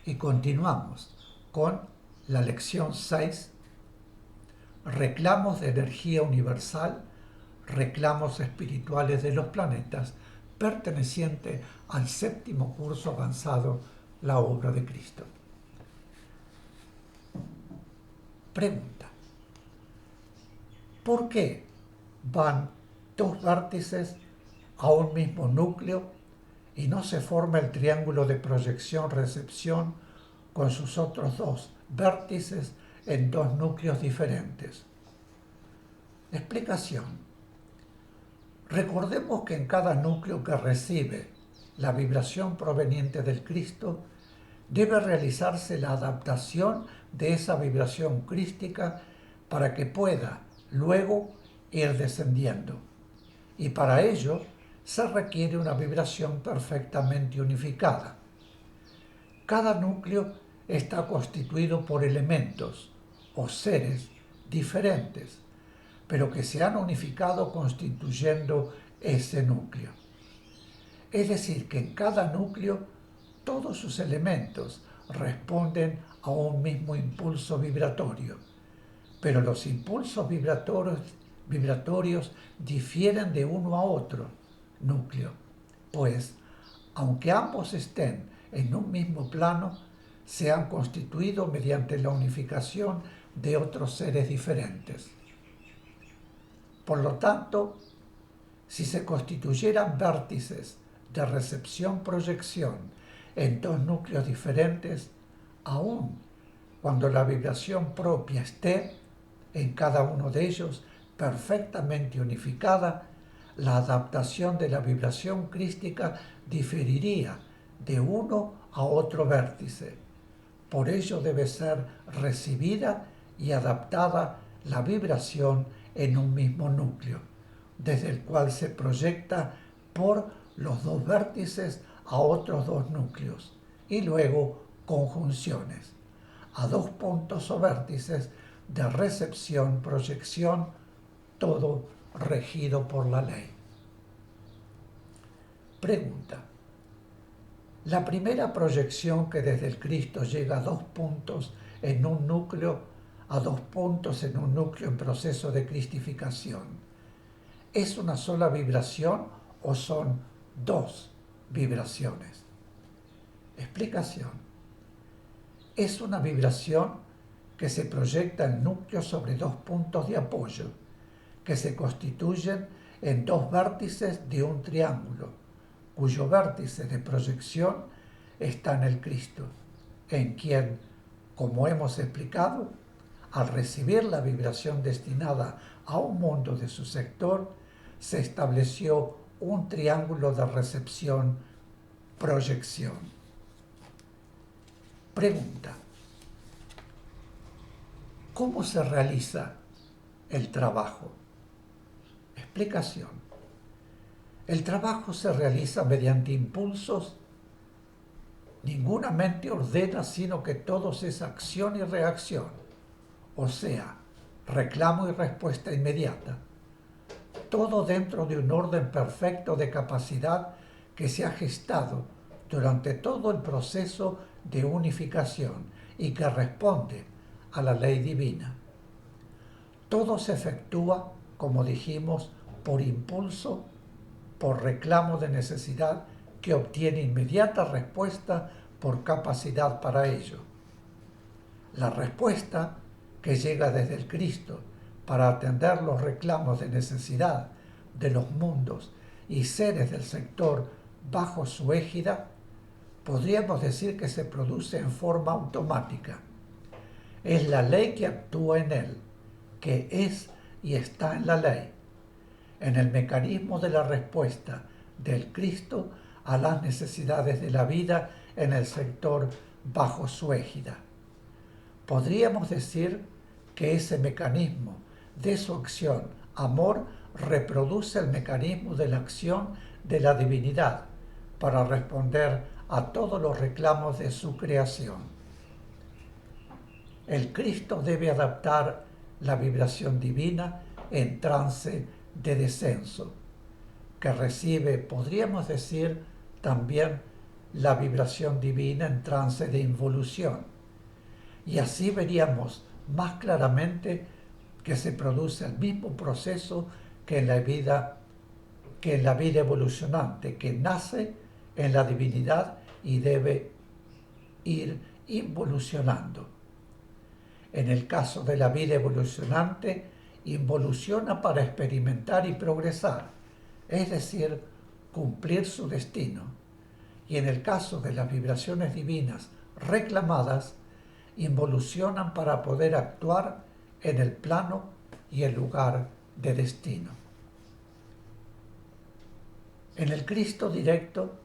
Y continuamos con la lección 6, reclamos de energía universal, reclamos espirituales de los planetas, perteneciente al séptimo curso avanzado, la obra de Cristo. Pregunta: ¿por qué van dos vértices a un mismo núcleo y no se forma el triángulo de proyección-recepción con sus otros dos vértices en dos núcleos diferentes? Explicación: recordemos que en cada núcleo que recibe la vibración proveniente del Cristo, debe realizarse la adaptación de esa vibración crística para que pueda luego ir descendiendo. Y para ello se requiere una vibración perfectamente unificada. Cada núcleo está constituido por elementos o seres diferentes, pero que se han unificado constituyendo ese núcleo. Es decir, que en cada núcleo todos sus elementos responden a un mismo impulso vibratorio, pero los impulsos vibratorios difieren de uno a otro núcleo, pues, aunque ambos estén en un mismo plano, se han constituido mediante la unificación de otros seres diferentes. Por lo tanto, si se constituyeran vértices de recepción-proyección en dos núcleos diferentes, aun cuando la vibración propia esté en cada uno de ellos perfectamente unificada, la adaptación de la vibración crística diferiría de uno a otro vértice. Por ello debe ser recibida y adaptada la vibración en un mismo núcleo, desde el cual se proyecta por los dos vértices a otros dos núcleos y luego conjunciones a dos puntos o vértices de recepción-proyección, todo regido por la ley. Pregunta: la primera proyección que desde el Cristo llega a dos puntos en un núcleo, a dos puntos en un núcleo en proceso de cristificación, ¿es una sola vibración o son dos vibraciones? Explicación: es una vibración que se proyecta en núcleo sobre dos puntos de apoyo, que se constituyen en dos vértices de un triángulo, cuyo vértice de proyección está en el Cristo, en quien, como hemos explicado, al recibir la vibración destinada a un mundo de su sector, se estableció un triángulo de recepción-proyección. Pregunta: ¿cómo se realiza el trabajo? Explicación: el trabajo se realiza mediante impulsos. Ninguna mente ordena, sino que todo es acción y reacción, o sea, reclamo y respuesta inmediata. Todo dentro de un orden perfecto de capacidad que se ha gestado durante todo el proceso de unificación y que responde a la ley divina. Todo se efectúa, como dijimos, por impulso, por reclamo de necesidad que obtiene inmediata respuesta por capacidad para ello. La respuesta que llega desde el Cristo para atender los reclamos de necesidad de los mundos y seres del sector bajo su égida, podríamos decir que se produce en forma automática. Es la ley que actúa en él, que es y está en la ley, en el mecanismo de la respuesta del Cristo a las necesidades de la vida en el sector bajo su égida. Podríamos decir que ese mecanismo de su acción, amor, reproduce el mecanismo de la acción de la divinidad para responder a todos los reclamos de su creación. El Cristo debe adaptar la vibración divina en trance de descenso, que recibe, podríamos decir, también la vibración divina en trance de involución. Y así veríamos más claramente que se produce el mismo proceso que en la vida evolucionante, que nace en la divinidad y debe ir involucionando. En el caso de la vida evolucionante, involuciona para experimentar y progresar, es decir, cumplir su destino. Y en el caso de las vibraciones divinas reclamadas, involucionan para poder actuar en el plano y el lugar de destino. En el Cristo directo,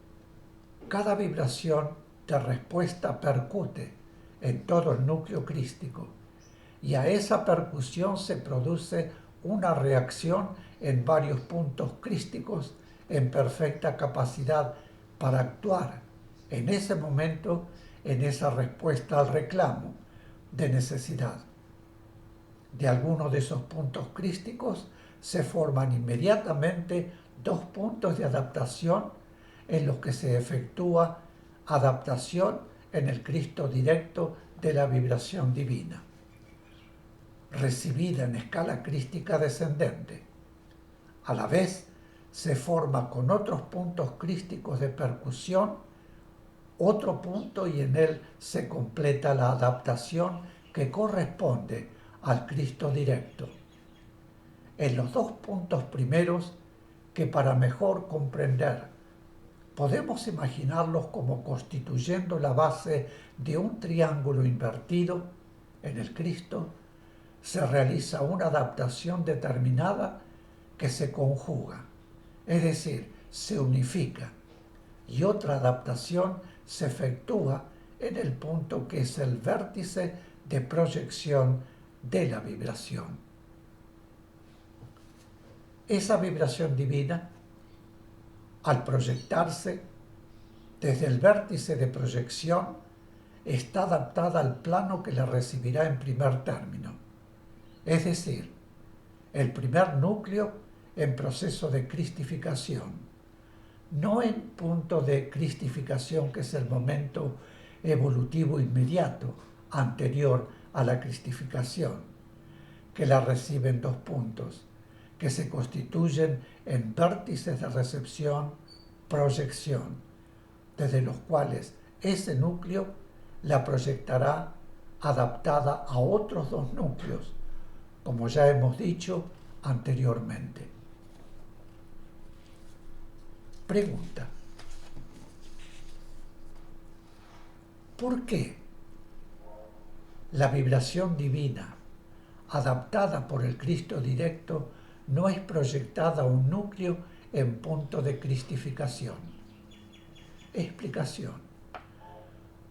cada vibración de respuesta percute en todo el núcleo crístico, y a esa percusión se produce una reacción en varios puntos crísticos en perfecta capacidad para actuar en ese momento, en esa respuesta al reclamo de necesidad. De algunos de esos puntos crísticos se forman inmediatamente dos puntos de adaptación en los que se efectúa adaptación en el Cristo directo de la vibración divina, recibida en escala crística descendente. A la vez, se forma con otros puntos crísticos de percusión otro punto y en él se completa la adaptación que corresponde al Cristo directo. En los dos puntos primeros, que para mejor comprender podemos imaginarlos como constituyendo la base de un triángulo invertido, en el Cristo se realiza una adaptación determinada que se conjuga, es decir, se unifica, y otra adaptación se efectúa en el punto que es el vértice de proyección de la vibración. Esa vibración divina, al proyectarse desde el vértice de proyección, está adaptada al plano que la recibirá en primer término, es decir, el primer núcleo en proceso de cristificación, no en punto de cristificación que es el momento evolutivo inmediato anterior a la cristificación, que la recibe en dos puntos, que se constituyen en vértices de recepción, proyección, desde los cuales ese núcleo la proyectará adaptada a otros dos núcleos, como ya hemos dicho anteriormente. Pregunta: ¿por qué la vibración divina adaptada por el Cristo directo no es proyectada a un núcleo en punto de cristificación? Explicación: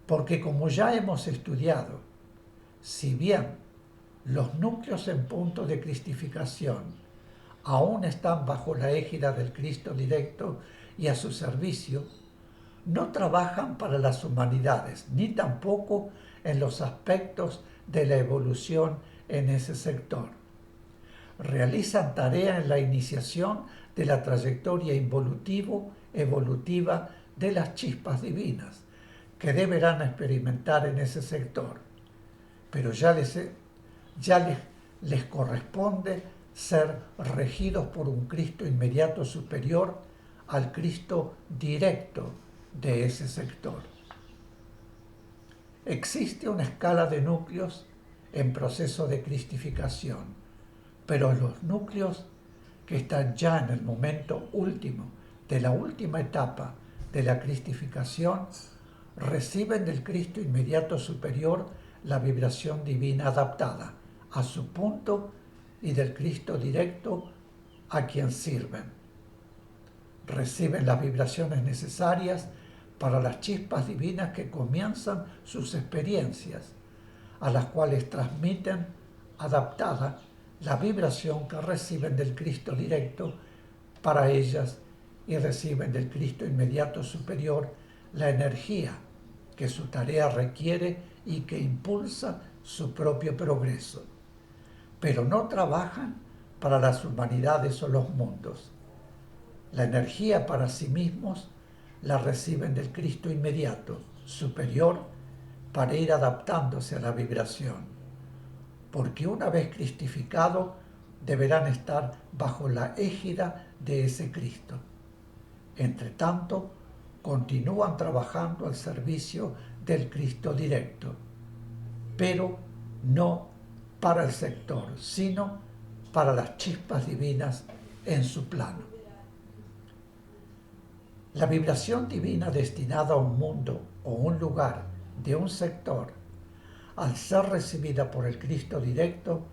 porque como ya hemos estudiado, si bien los núcleos en punto de cristificación aún están bajo la égida del Cristo directo y a su servicio, no trabajan para las humanidades, ni tampoco en los aspectos de la evolución en ese sector. Realizan tarea en la iniciación de la trayectoria evolutiva de las chispas divinas, que deberán experimentar en ese sector. Pero ya les corresponde ser regidos por un Cristo inmediato superior al Cristo directo de ese sector. Existe una escala de núcleos en proceso de cristificación, pero los núcleos que están ya en el momento último de la última etapa de la cristificación reciben del Cristo inmediato superior la vibración divina adaptada a su punto y del Cristo directo a quien sirven. Reciben las vibraciones necesarias para las chispas divinas que comienzan sus experiencias, a las cuales transmiten adaptada la vibración que reciben del Cristo directo para ellas y reciben del Cristo inmediato superior la energía que su tarea requiere y que impulsa su propio progreso. Pero no trabajan para las humanidades o los mundos. La energía para sí mismos la reciben del Cristo inmediato, superior, para ir adaptándose a la vibración, porque una vez cristificado deberán estar bajo la égida de ese Cristo. Entre tanto, continúan trabajando al servicio del Cristo directo, pero no para el sector, sino para las chispas divinas en su plano. La vibración divina destinada a un mundo o un lugar de un sector, al ser recibida por el Cristo directo,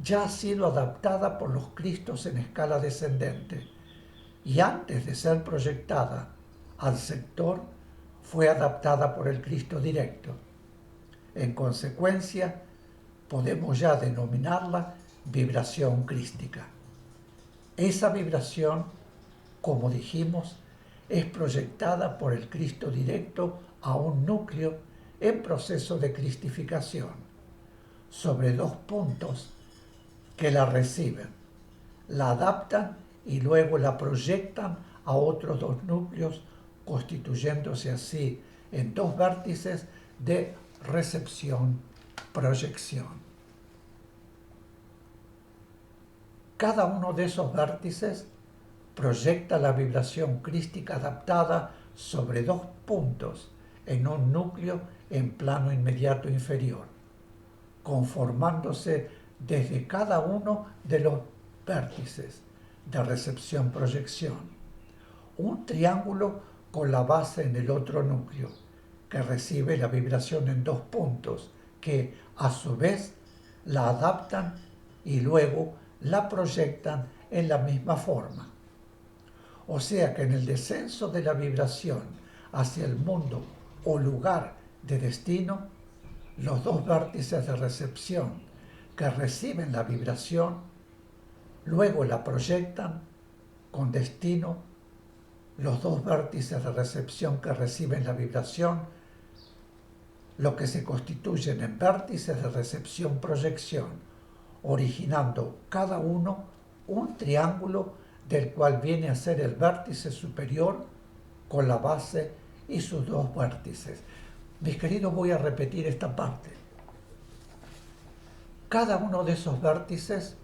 ya ha sido adaptada por los Cristos en escala descendente y antes de ser proyectada al sector fue adaptada por el Cristo directo. En consecuencia, podemos ya denominarla vibración crística. Esa vibración, como dijimos, es proyectada por el Cristo directo a un núcleo en proceso de cristificación, sobre dos puntos que la reciben, la adaptan y luego la proyectan a otros dos núcleos, constituyéndose así en dos vértices de recepción-proyección. Cada uno de esos vértices proyecta la vibración crística adaptada sobre dos puntos en un núcleo en plano inmediato inferior, conformándose desde cada uno de los vértices de recepción-proyección un triángulo con la base en el otro núcleo, que recibe la vibración en dos puntos, que a su vez la adaptan y luego la proyectan en la misma forma. O sea que en el descenso de la vibración hacia el mundo o lugar de destino, los dos vértices de recepción que reciben la vibración, luego la proyectan con destino, los dos vértices de recepción que reciben la vibración, lo que se constituyen en vértices de recepción-proyección, originando cada uno un triángulo del cual viene a ser el vértice superior con la base y sus dos vértices. Mis queridos, voy a repetir esta parte. Cada uno de esos vértices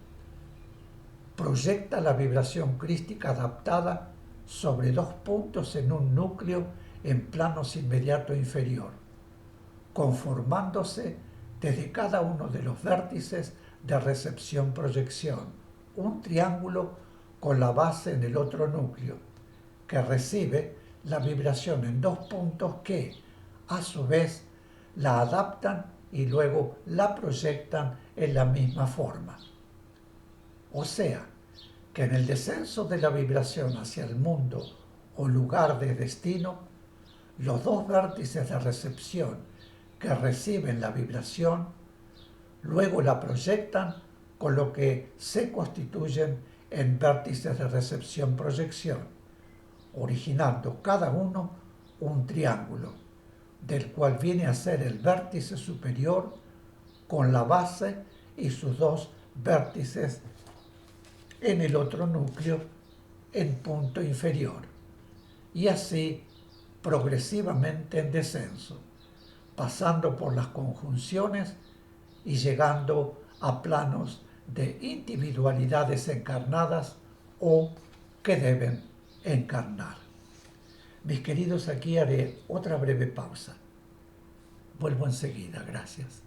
proyecta la vibración crística adaptada sobre dos puntos en un núcleo en planos inmediato inferior, conformándose desde cada uno de los vértices de recepción-proyección un triángulo con la base en el otro núcleo, que recibe la vibración en dos puntos que, a su vez, la adaptan y luego la proyectan en la misma forma. O sea, que en el descenso de la vibración hacia el mundo o lugar de destino, los dos vértices de recepción que reciben la vibración, luego la proyectan con lo que se constituyen en vértices de recepción-proyección, originando cada uno un triángulo, del cual viene a ser el vértice superior con la base y sus dos vértices en el otro núcleo en punto inferior, y así progresivamente en descenso, pasando por las conjunciones y llegando a planos de individualidades encarnadas o que deben encarnar. Mis queridos, aquí haré otra breve pausa. Vuelvo enseguida, gracias.